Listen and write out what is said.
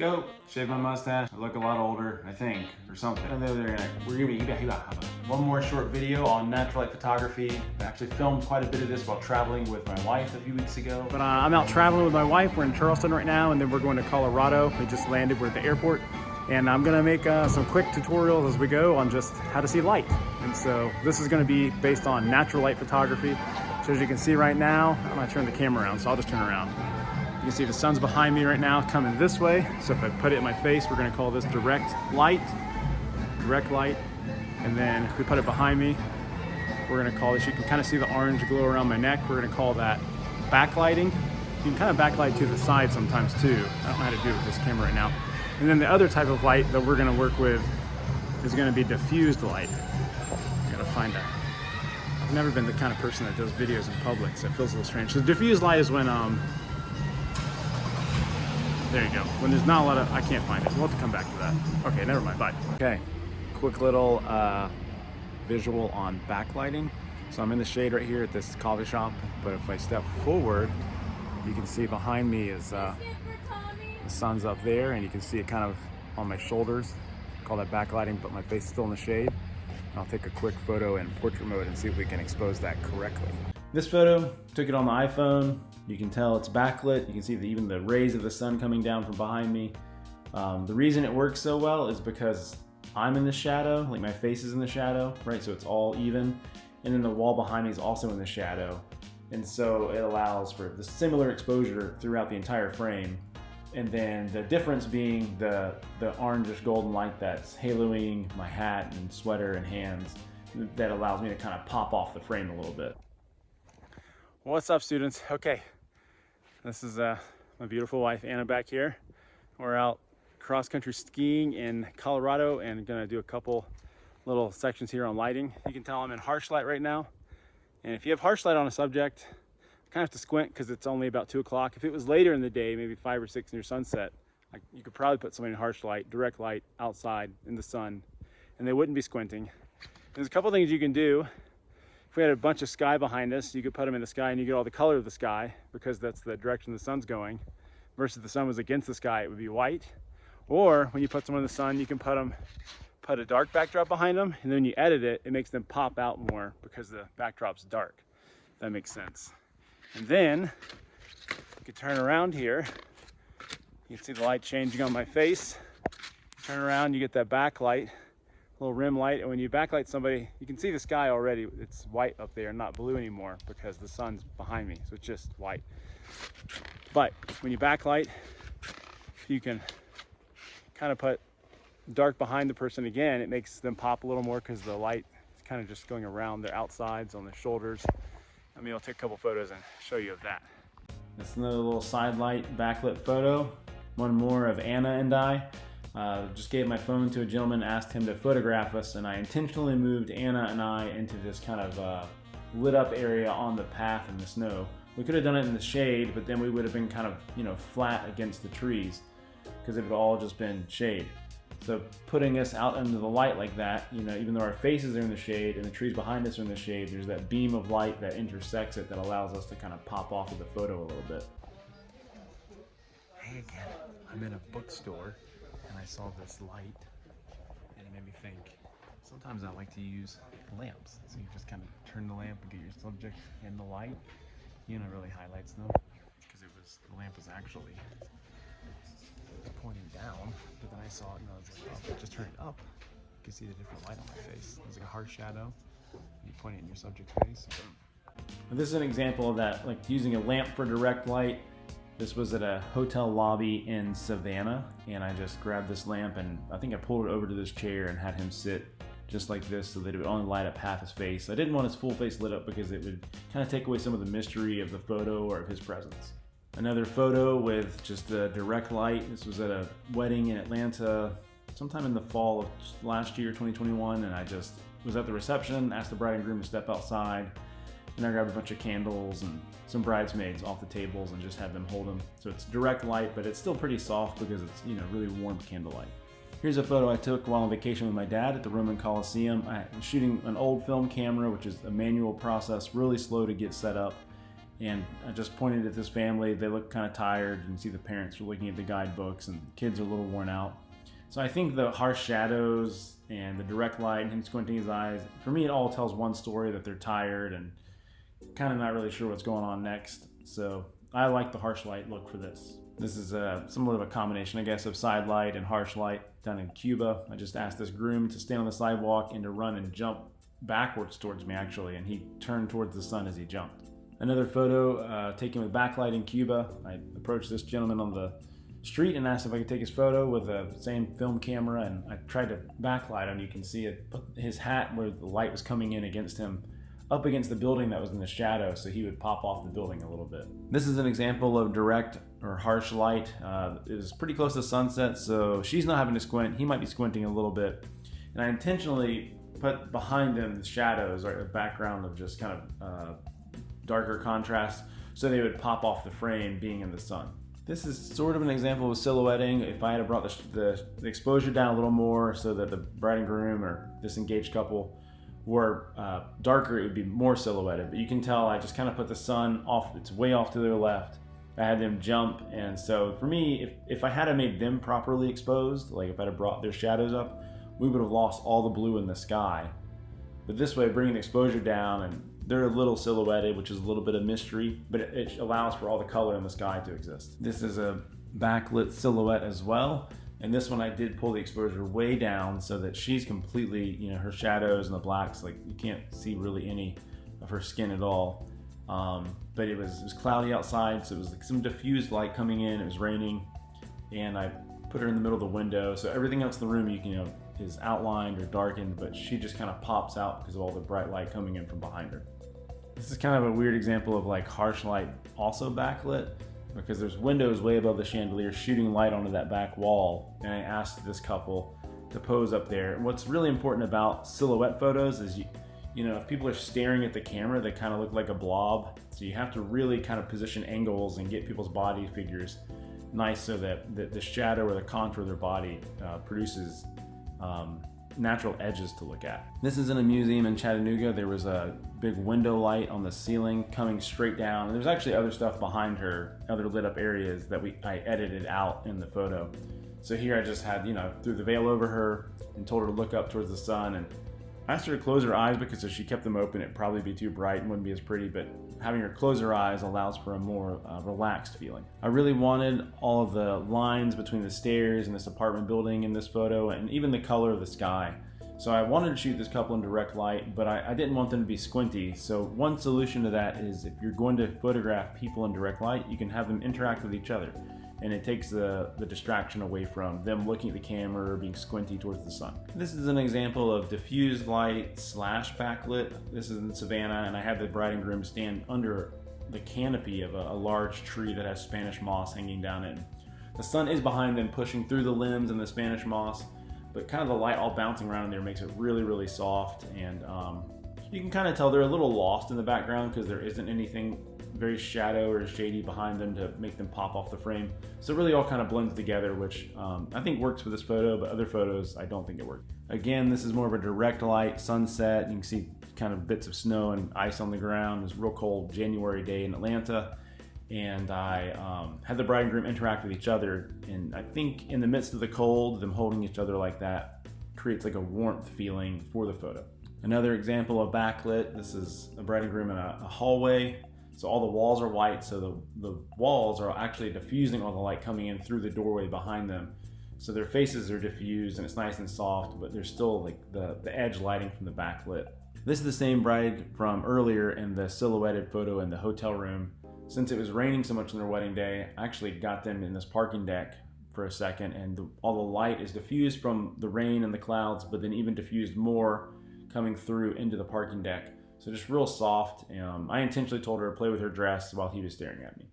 Yo, shaved my mustache. I look a lot older, I think, or something. And the other end, we're gonna have one more short video on natural light photography. I actually filmed quite a bit of this while traveling with my wife a few weeks ago. But I'm out traveling with my wife. We're in Charleston right now, and then we're going to Colorado. We just landed, we're at the airport. And I'm gonna make some quick tutorials as we go on just how to see light. And so this is gonna be based on natural light photography. So as you can see right now, I'm gonna turn the camera around, so I'll just turn around. You can see the sun's behind me right now coming this way. So if I put it in my face, we're gonna call this direct light. And then if we put it behind me, we're gonna call this, you can kind of see the orange glow around my neck. We're gonna call that backlighting. You can kind of backlight to the side sometimes too. I don't know how to do it with this camera right now. And then the other type of light that we're gonna work with is gonna be diffused light. I gotta find that. I've never been the kind of person that does videos in public, so it feels a little strange. So diffused light is when, there you go. When there's not a lot of, I can't find it. We'll have to come back to that. Okay, never mind, bye. Okay, quick little visual on backlighting. So I'm in the shade right here at this coffee shop, but if I step forward, you can see behind me is the sun's up there, and you can see it kind of on my shoulders. Call that backlighting, but my face is still in the shade. I'll take a quick photo in portrait mode and see if we can expose that correctly. This photo, took it on the iPhone. You can tell it's backlit. You can see even the rays of the sun coming down from behind me. The reason it works so well is because I'm in the shadow, like my face is in the shadow, right? So it's all even. And then the wall behind me is also in the shadow. And so it allows for the similar exposure throughout the entire frame. And then the difference being the orangish golden light that's haloing my hat and sweater and hands that allows me to kind of pop off the frame a little bit. What's up, students? Okay, this is my beautiful wife Anna back here. We're out cross-country skiing in Colorado and gonna do a couple little sections here on lighting. You can tell I'm in harsh light right now. And if you have harsh light on a subject, you kind of have to squint because it's only about 2 o'clock. If it was later in the day, maybe 5 or 6 near sunset, you could probably put somebody in harsh light, direct light, outside in the sun, and they wouldn't be squinting. There's a couple things you can do. If we had a bunch of sky behind us, you could put them in the sky and you get all the color of the sky because that's the direction the sun's going. Versus if the sun was against the sky, it would be white. Or when you put someone in the sun, you can put a dark backdrop behind them, and then when you edit it, it makes them pop out more because the backdrop's dark. If that makes sense. And then you can turn around here. You can see the light changing on my face. Turn around, you get that backlight. Little rim light, and when you backlight somebody, you can see the sky already. It's white up there, not blue anymore because the sun's behind me, so it's just white. But when you backlight, you can kind of put dark behind the person again. It makes them pop a little more because the light is kind of just going around their outsides on their shoulders. I mean, I'll take a couple photos and show you of that. That's another little side light backlit photo. One more of Anna and I. Just gave my phone to a gentleman, asked him to photograph us, and I intentionally moved Anna and I into this kind of lit up area on the path in the snow. We could have done it in the shade, but then we would have been kind of, flat against the trees because it would all just been shade. So putting us out into the light like that, even though our faces are in the shade and the trees behind us are in the shade, there's that beam of light that intersects it that allows us to kind of pop off of the photo a little bit. Hey again, I'm in a bookstore. And I saw this light, and it made me think, sometimes I like to use lamps. So you just kind of turn the lamp and get your subject in the light. It really highlights them, because the lamp was actually pointing down, but then I saw it and I was like, oh, if I just turn it up, you can see the different light on my face. It was like a harsh shadow. You point it in your subject's face. And this is an example of that, like using a lamp for direct light. This was at a hotel lobby in Savannah, and I just grabbed this lamp and I think I pulled it over to this chair and had him sit just like this so that it would only light up half his face. I didn't want his full face lit up because it would kind of take away some of the mystery of the photo or of his presence. Another photo with just the direct light. This was at a wedding in Atlanta sometime in the fall of last year, 2021, and I just was at the reception, asked the bride and groom to step outside. And I grabbed a bunch of candles and some bridesmaids off the tables and just had them hold them. So it's direct light, but it's still pretty soft because it's, really warm candlelight. Here's a photo I took while on vacation with my dad at the Roman Coliseum. I was shooting an old film camera, which is a manual process, really slow to get set up. And I just pointed at this family. They look kind of tired. You can see the parents are looking at the guidebooks and the kids are a little worn out. So I think the harsh shadows and the direct light and him squinting his eyes, for me it all tells one story, that they're tired and kind of not really sure what's going on next. So I like the harsh light look for this. This is somewhat of a combination, I guess, of side light and harsh light done in Cuba. I just asked this groom to stand on the sidewalk and to run and jump backwards towards me, actually, and he turned towards the sun as he jumped. Another photo taken with backlight in Cuba. I approached this gentleman on the street and asked if I could take his photo with the same film camera, and I tried to backlight him. You can see it, put his hat where the light was coming in against him, up against the building that was in the shadow, so he would pop off the building a little bit. This is an example of direct or harsh light. It was pretty close to sunset, so she's not having to squint. He might be squinting a little bit. And I intentionally put behind them the shadows, or a background of just kind of darker contrast, so they would pop off the frame being in the sun. This is sort of an example of silhouetting. If I had brought the exposure down a little more so that the bride and groom or this engaged couple were darker, it would be more silhouetted. But you can tell I just kind of put the sun off, it's way off to their left. I had them jump, and so for me, if I had made them properly exposed, like if I had brought their shadows up, we would have lost all the blue in the sky. But this way, bringing the exposure down, and they're a little silhouetted, which is a little bit of mystery, but it allows for all the color in the sky to exist. This is a backlit silhouette as well. And this one I did pull the exposure way down so that she's completely, her shadows and the blacks, like you can't see really any of her skin at all. But it was cloudy outside, so it was like some diffused light coming in, it was raining, and I put her in the middle of the window, so everything else in the room is outlined or darkened, but she just kind of pops out because of all the bright light coming in from behind her. This is kind of a weird example of like harsh light also backlit, because there's windows way above the chandelier shooting light onto that back wall, and I asked this couple to pose up there. And what's really important about silhouette photos is if people are staring at the camera, they kind of look like a blob, so you have to really kind of position angles and get people's body figures nice so that the shadow or the contour of their body produces natural edges to look at. This is in a museum in Chattanooga. There was a big window light on the ceiling coming straight down, and there's actually other stuff behind her, other lit up areas that I edited out in the photo. So here I just had, threw the veil over her and told her to look up towards the sun, and I asked her to close her eyes because if she kept them open, it'd probably be too bright and wouldn't be as pretty, but having her close her eyes allows for a more relaxed feeling. I really wanted all of the lines between the stairs and this apartment building in this photo, and even the color of the sky. So I wanted to shoot this couple in direct light, but I didn't want them to be squinty. So one solution to that is if you're going to photograph people in direct light, you can have them interact with each other. And it takes the distraction away from them looking at the camera or being squinty towards the sun. This is an example of diffused light / backlit. This is in Savannah, and I had the bride and groom stand under the canopy of a large tree that has Spanish moss hanging down it. The sun is behind them, pushing through the limbs and the Spanish moss, but kind of the light all bouncing around in there makes it really, really soft. And you can kind of tell they're a little lost in the background because there isn't anything very shadow or shady behind them to make them pop off the frame. So it really all kind of blends together, which I think works for this photo, but other photos, I don't think it worked. Again, this is more of a direct light sunset. You can see kind of bits of snow and ice on the ground. It was a real cold January day in Atlanta. And I had the bride and groom interact with each other. And I think in the midst of the cold, them holding each other like that creates like a warmth feeling for the photo. Another example of backlit, this is a bride and groom in a hallway. So all the walls are white, so the walls are actually diffusing all the light coming in through the doorway behind them. So their faces are diffused and it's nice and soft, but there's still like the edge lighting from the backlit. This is the same bride from earlier in the silhouetted photo in the hotel room. Since it was raining so much on their wedding day, I actually got them in this parking deck for a second, and all the light is diffused from the rain and the clouds, but then even diffused more coming through into the parking deck. So just real soft. I intentionally told her to play with her dress while he was staring at me.